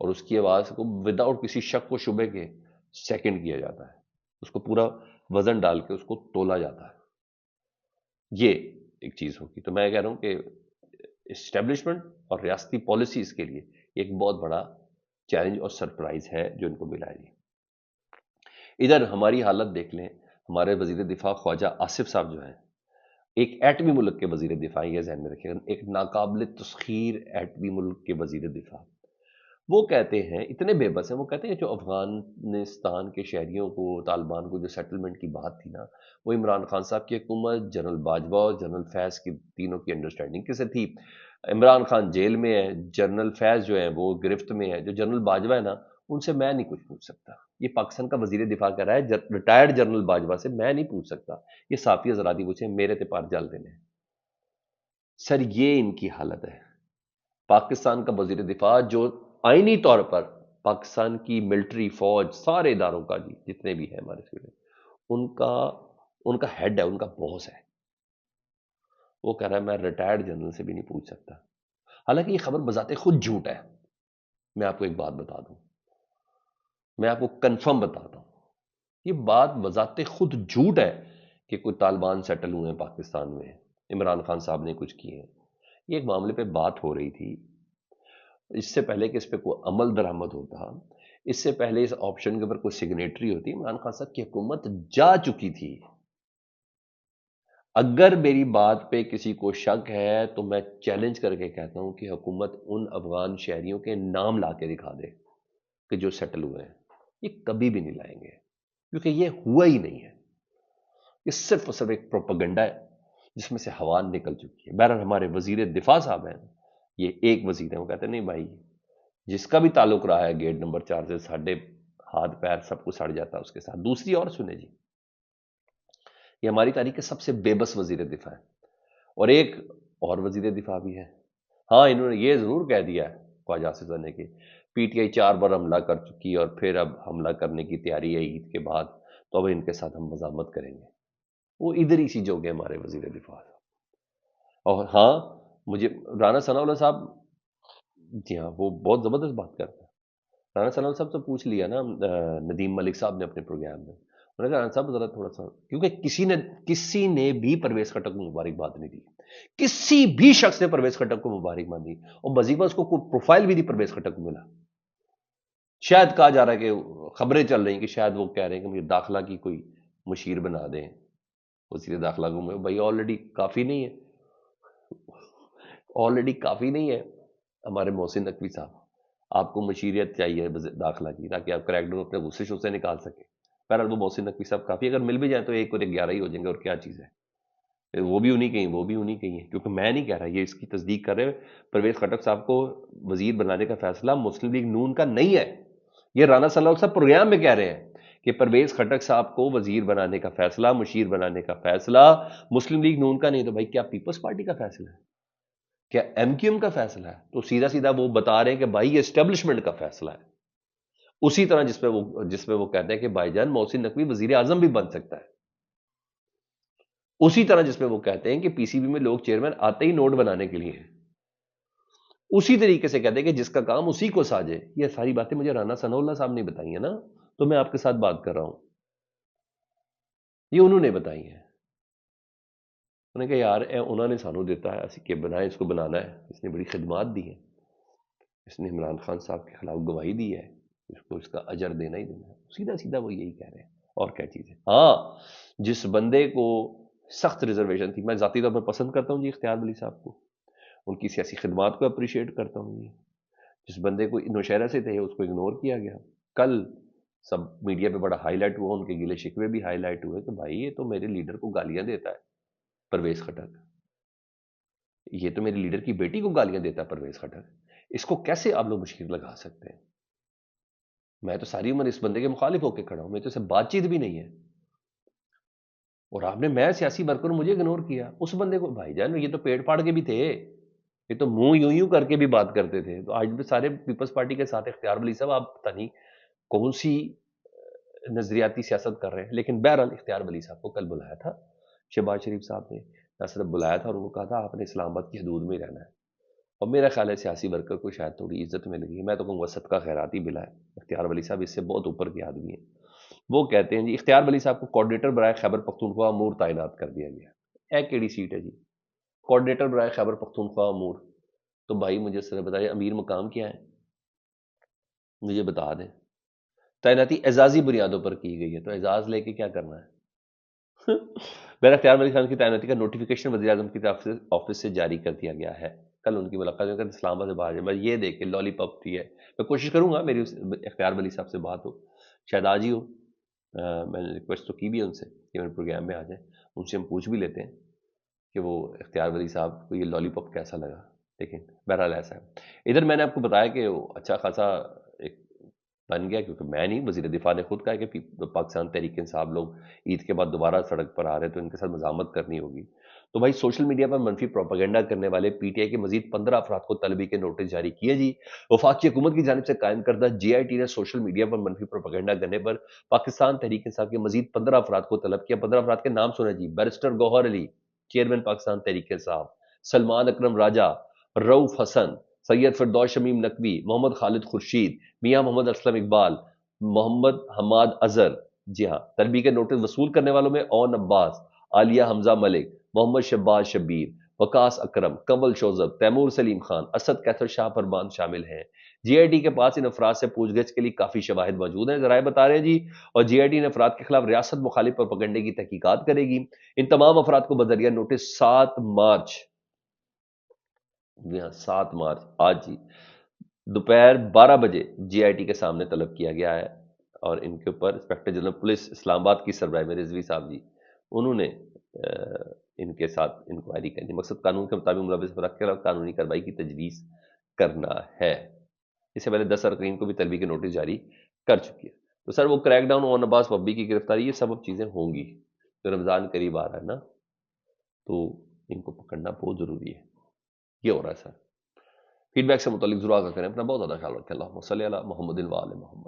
اور اس کی آواز کو وداؤٹ کسی شک و شبے کے سیکنڈ کیا جاتا ہے، اس کو پورا وزن ڈال کے اس کو تولا جاتا ہے. یہ ایک چیز ہوگی. تو میں کہہ رہا ہوں کہ اسٹیبلشمنٹ اور ریاستی پالیسیز کے لیے ایک بہت بڑا چیلنج اور سرپرائز ہے جو ان کو ملا ہے. ادھر ہماری حالت دیکھ لیں، ہمارے وزیر دفاع خواجہ آصف صاحب جو ہیں، ایک ایٹمی ملک کے وزیر دفاع، یہ ذہن میں رکھیں، ایک ناقابل تسخیر ایٹمی ملک کے وزیر دفاع، وہ کہتے ہیں، اتنے بے بس ہیں، وہ کہتے ہیں جو افغانستان کے شہریوں کو، طالبان کو جو سیٹلمنٹ کی بات تھی نا، وہ عمران خان صاحب کی حکومت، جنرل باجوہ اور جنرل فیض کی تینوں کی انڈرسٹینڈنگ کیسے تھی. عمران خان جیل میں ہے، جنرل فیض جو ہے وہ گرفت میں ہے، جو جنرل باجوہ ہے نا، ان سے میں نہیں کچھ پوچھ سکتا. یہ پاکستان کا وزیر دفاع کہہ رہا ہے ریٹائرڈ جنرل باجوہ سے میں نہیں پوچھ سکتا، یہ صافی حضراتی پوچھیں، میرے تے پار جل دینے. سر یہ ان کی حالت ہے. پاکستان کا وزیر دفاع جو آئینی طور پر پاکستان کی ملٹری فوج سارے اداروں کا، جتنے بھی ہیں ہمارے سیٹ، ان کا ہیڈ ہے، ان کا باس ہے، وہ کہہ رہا ہے میں ریٹائرڈ جنرل سے بھی نہیں پوچھ سکتا. حالانکہ یہ خبر بذات خود جھوٹ ہے. میں آپ کو ایک بات بتا دوں، میں آپ کو کنفرم بتاتا ہوں، یہ بات بذات خود جھوٹ ہے کہ کوئی طالبان سیٹل ہوئے ہیں پاکستان میں، عمران خان صاحب نے کچھ کیے ہیں. یہ ایک معاملے پہ بات ہو رہی تھی، اس سے پہلے کہ اس پہ کوئی عمل درآمد ہوتا، اس سے پہلے اس آپشن کے اوپر کوئی سگنیٹری ہوتی، عمران خان صاحب کی حکومت جا چکی تھی. اگر میری بات پہ کسی کو شک ہے تو میں چیلنج کر کے کہتا ہوں کہ حکومت ان افغان شہریوں کے نام لا کے دکھا دے کہ جو سیٹل ہوئے ہیں. یہ کبھی بھی نہیں لائیں گے کیونکہ یہ ہوا ہی نہیں ہے. یہ صرف اور صرف ایک پروپیگنڈا ہے جس میں سے ہوا نکل چکی ہے. بہرحال ہمارے وزیر دفاع صاحب ہیں، یہ ایک وزیر ہیں، وہ کہتے ہیں نہیں بھائی، جس کا بھی تعلق رہا ہے گیٹ نمبر 4 سے، ساڈے ہاتھ پیر سب کچھ سڑ جاتا ہے اس کے ساتھ. دوسری اور سنیں جی، یہ ہماری تاریخ کے سب سے بے بس وزیر دفاع ہے. اور ایک اور وزیر دفاع بھی ہے، ہاں انہوں نے یہ ضرور کہہ دیا ہے خواجہ آصف زانے کے پی ٹی آئی 4 بار حملہ کر چکی اور پھر اب حملہ کرنے کی تیاری ہے عید کے بعد، تو اب ان کے ساتھ ہم مزاحمت کریں گے. وہ ادھر ہی سی جو گے ہمارے وزیر دفاع. اور ہاں، مجھے رانا ثناء اللہ صاحب، جی ہاں، وہ بہت زبردست بات کرتے ہیں. رانا ثناء اللہ صاحب سے پوچھ لیا نا ندیم ملک صاحب نے اپنے پروگرام میں، انہوں نے کہا رانا صاحب ذرا تھوڑا سا، کیونکہ کسی نے بھی پرویز خٹک کو مبارکباد نہیں دی، کسی بھی شخص نے پرویز خٹک کو مبارکباد دی، اور وظیفہ اس کو کوئی پروفائل بھی دی پرویز خٹک کو ملا. شاید کہا جا رہا ہے کہ خبریں چل رہی ہیں کہ شاید وہ کہہ رہے ہیں کہ مجھے داخلہ کی کوئی مشیر بنا دیں، وزیر داخلہ کو. میں بھائی آلریڈی کافی نہیں ہے، آلریڈی کافی نہیں ہے ہمارے محسن نقوی صاحب، آپ کو مشیریت چاہیے داخلہ کی تاکہ آپ کریک ڈاؤن اپنے غصے شصے نکال سکیں. بہرحال وہ محسن نقوی صاحب کافی، اگر مل بھی جائیں تو ایک اور 11 ہی ہو جائیں گے، اور کیا چیز ہے، وہ بھی انہی کے ہیں، وہ بھی انہی کے ہیں. کیونکہ میں نہیں کہہ رہا، یہ اس کی تصدیق کر رہے ہیں پرویز خٹک صاحب کو وزیر بنانے کا فیصلہ مسلم لیگ نون کا نہیں ہے. یہ رانا صلی اللہ علیہ وسلم پروگرام میں کہہ رہے ہیں کہ پرویز خٹک صاحب کو وزیر بنانے کا فیصلہ، مشیر بنانے کا فیصلہ مسلم لیگ نون کا نہیں. تو بھائی کیا پیپلز پارٹی کا فیصلہ ہے؟ کیا ایم کیو ایم کا فیصلہ ہے؟ تو سیدھا سیدھا وہ بتا رہے ہیں کہ بھائی یہ اسٹیبلشمنٹ کا فیصلہ ہے. اسی طرح جس میں وہ کہتے ہیں کہ بھائی جان محسن نقوی وزیر اعظم بھی بن سکتا ہے. اسی طرح جس میں وہ کہتے ہیں کہ پی سی بی میں لوگ چیئرمین آتے ہی نوٹ بنانے کے لیے ہیں. اسی طریقے سے کہتے ہیں کہ جس کا کام اسی کو ساجے. یہ ساری باتیں مجھے رانا ثناء اللہ صاحب نے بتائی ہیں نا، تو میں آپ کے ساتھ بات کر رہا ہوں، یہ انہوں نے بتائی ہیں. انہوں نے کہا یار انہوں نے سانو دیتا ہے کہ بنائے، اس کو بنانا ہے، اس نے بڑی خدمات دی ہیں، اس نے عمران خان صاحب کے خلاف گواہی دی ہے، اس کو اس کا اجر دینا ہی دینا ہے. سیدھا سیدھا وہ یہی کہہ رہے ہیں. اور کیا چیز ہے؟ ہاں، جس بندے کو سخت ریزرویشن تھی، میں ذاتی طور پر پسند کرتا ہوں جی اختیار ولی صاحب کو، ان کی سیاسی خدمات کو اپریشیٹ کرتا ہوں جی. جس بندے کو نوشہرہ سے تھے اس کو اگنور کیا گیا، کل سب میڈیا پہ بڑا ہائی لائٹ ہوا، ان کے گلے شکوے بھی ہائی لائٹ ہوئے کہ بھائی یہ تو میرے لیڈر کو گالیاں دیتا ہے پرویز خٹک، یہ تو میری لیڈر کی بیٹی کو گالیاں دیتا ہے پرویز خٹک، اس کو کیسے آپ لوگ مشکل لگا سکتے ہیں؟ میں تو ساری عمر اس بندے کے مخالف ہو کے کھڑا ہوں، میں تو اسے بات چیت بھی نہیں ہے، اور آپ نے، میں سیاسی ورکر مجھے اگنور کیا. اس بندے کو بھائی جان یہ تو پیٹ پاڑ کے بھی تھے، یہ تو منہ یوں یوں کر کے بھی بات کرتے تھے. تو آج بھی سارے پیپلز پارٹی کے ساتھ اختیار ولی صاحب آپ پتہ نہیں کون سی نظریاتی سیاست کر رہے ہیں. لیکن بہرحال اختیار ولی صاحب کو کل بلایا تھا شہباز شریف صاحب نے، نہ صرف بلایا تھا اور ان کو کہا تھا آپ نے اسلام آباد کی حدود میں رہنا ہے. اور میرا خیال ہے سیاسی ورکر کو شاید تھوڑی عزت مل گئی ہے. میں تو کہوں گا صدقہ خیرات ہی ملا ہے. اختیار ولی صاحب اس سے بہت اوپر کے آدمی ہیں. وہ کہتے ہیں جی اختیار ولی صاحب کو کوآرڈینیٹر برائے خیبر پختونخوا امور تعینات کر دیا گیا. ایک کیڑی سیٹ ہے جی کوآرڈینیٹر برائے خیبر پختونخوا امور. تو بھائی مجھے سر بتائیے امیر مقام کیا ہے, مجھے بتا دیں. تعیناتی اعزازی بنیادوں پر کی گئی ہے, تو اعزاز لے کے کیا کرنا ہے؟ میرا اختیار ولی خان کی تعیناتی کا نوٹیفیکیشن وزیر اعظم کی طرف سے آفس سے جاری کر دیا گیا ہے. کل ان کی ملاقات میں اسلام آباد سے باہر میں یہ دیکھ کے لالی پاپ تھی ہے. میں کوشش کروں گا میری اختیار ولی صاحب سے بات ہو, شاید آج ہی ہو. میں نے ریکویسٹ تو کی بھی ہے ان سے کہ میرے پروگرام میں آ جائیں. ان سے ہم پوچھ بھی لیتے ہیں کہ وہ اختیار ولی صاحب کو یہ لالی پاپ کیسا لگا. لیکن بہرحال ایسا ہے. ادھر میں نے آپ کو بتایا کہ وہ اچھا خاصا ایک بن گیا, کیونکہ میں نہیں, وزیر دفاع نے خود کہا کہ پاکستان تحریک انصاف لوگ عید کے بعد دوبارہ سڑک پر آ رہے تو ان کے ساتھ مزاحمت کرنی ہوگی. تو بھائی سوشل میڈیا پر منفی پروپیگنڈا کرنے والے پی ٹی آئی کے مزید 15 افراد کو طلبی کے نوٹس جاری کیے جی. وفاقی حکومت کی جانب سے قائم کردہ جے آئی ٹی نے سوشل میڈیا پر منفی پروپیگنڈا کرنے پر پاکستان تحریک انصاف کے مزید 15 افراد کو طلب کیا. 15 افراد کے نام سنے جی: بیرسٹر گوہر علی, چیئرمین پاکستان تحریک انصاف; سلمان اکرم راجہ; رؤف حسن; سید فردوس شمیم نقوی; محمد خالد خورشید; میاں محمد اسلم اقبال; محمد حماد اظہر. جی ہاں, طلبی کے نوٹس وصول کرنے والوں میں اون عباس, عالیہ حمزہ ملک, محمد شہباز شبیر, وقاص اکرم, کنول شوذب, تیمور سلیم خان, اسد کیتھر شاہ فرمان شامل ہیں. جی آئی ٹی کے پاس ان افراد سے پوچھ گچھ کے لیے کافی شواہد موجود ہیں, ذرائع بتا رہے ہیں جی. اور جی آئی ٹی ان افراد کے خلاف ریاست مخالف پروپیگنڈے کی تحقیقات کرے گی. ان تمام افراد کو بذریعہ نوٹس 7 مارچ, جی ہاں 7 مارچ آج جی دوپہر 12 بجے جی آئی ٹی کے سامنے طلب کیا گیا ہے. اور ان کے اوپر انسپیکٹر جنرل پولیس اسلام آباد کی سربراہ میں رضوی صاحب جی, انہوں نے ان کے ساتھ انکوائری کرنی. مقصد قانون کے مطابق ملوث افراد کے خلاف قانونی کارروائی کی تجویز کرنا ہے. اس سے پہلے 10 ارکین کو بھی طلبی کے نوٹس جاری کر چکی ہے. تو سر وہ کریک ڈاؤن, اون عباس پبی کی گرفتاری, یہ سب اب چیزیں ہوں گی. تو رمضان قریب آ رہا ہے نا, تو ان کو پکڑنا بہت ضروری ہے. یہ ہو رہا ہے سر. فیڈ بیک سے متعلق ضرور آگاہ کریں. اپنا بہت زیادہ خیال رکھیں. اللہم صلی علی محمد و آل محمد.